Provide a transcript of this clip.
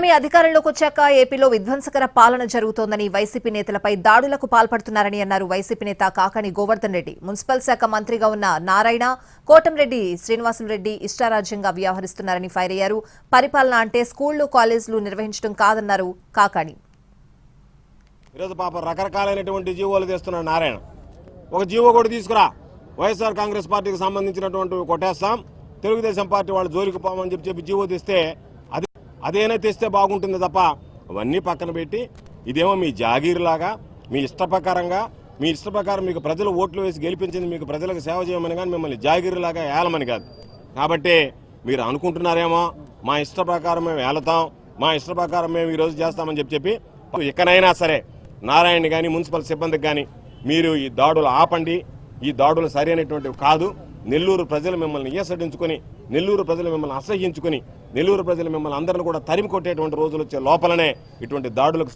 కూటమి అధికారంలోకి వచ్చాక ఏపీలో విధ్వంసకర పాలన జరుగుతోందని వైసీపీ నేతలపై దాడులకు పాల్పడుతున్నారని అన్నారు వైసీపీ నేత కాకాణి గోవర్ధన్ రెడ్డి. మున్సిపల్ శాఖ మంత్రిగా ఉన్న నారాయణ, కోటంరెడ్డి శ్రీనివాసులరెడ్డి ఇష్టారాజ్యంగా వ్యవహరిస్తున్నారని ఫైర్ అయ్యారు. పరిపాలన అంటే స్కూళ్లు, కాలేజీలు నిర్వహించడం కాదన్నారు కాకాణి. ఈరోజు పాప రకరకాలైనటువంటి జీవోలు తెస్తున్నాడు నారాయణ. ఒక జీవో కూడా తీసుకురా, వైఎస్ఆర్ కాంగ్రెస్ పార్టీకి సంబంధించినటువంటి కొట్టేస్తాం, తెలుగుదేశం పార్టీ వాళ్ళు జోలికి పోమని చెప్పి జీవో తెస్తే అదేనా తెస్తే బాగుంటుంది తప్ప అవన్నీ పక్కన పెట్టి ఇదేమో మీ జాగీర్లాగా మీ ఇష్టప్రకారం మీకు ప్రజలు ఓట్లు వేసి గెలిపించింది మీకు ప్రజలకు సేవ చేయమని కానీ మిమ్మల్ని జాగీర్లాగా ఏలమని కాదు. కాబట్టి మీరు అనుకుంటున్నారేమో మా ఇష్ట ప్రకారం మేము ఏలతాం, మా ఇష్ట ప్రకారం మేము ఈరోజు చేస్తామని చెప్పి ఎక్కడైనా సరే నారాయణ కానీ మున్సిపల్ సిబ్బందికి కానీ మీరు ఈ దాడులు ఆపండి. ఈ దాడులు సరైనటువంటివి కాదు. నెల్లూరు ప్రజలు మిమ్మల్ని ఈసడించుకొని, నెల్లూరు ప్రజలు మిమ్మల్ని అసహ్యించుకొని, నెల్లూరు ప్రజలు మిమ్మల్ని అందరిని కూడా తరిమి కొట్టేటువంటి రోజులు వచ్చే లోపలనే ఇటువంటి దాడులకు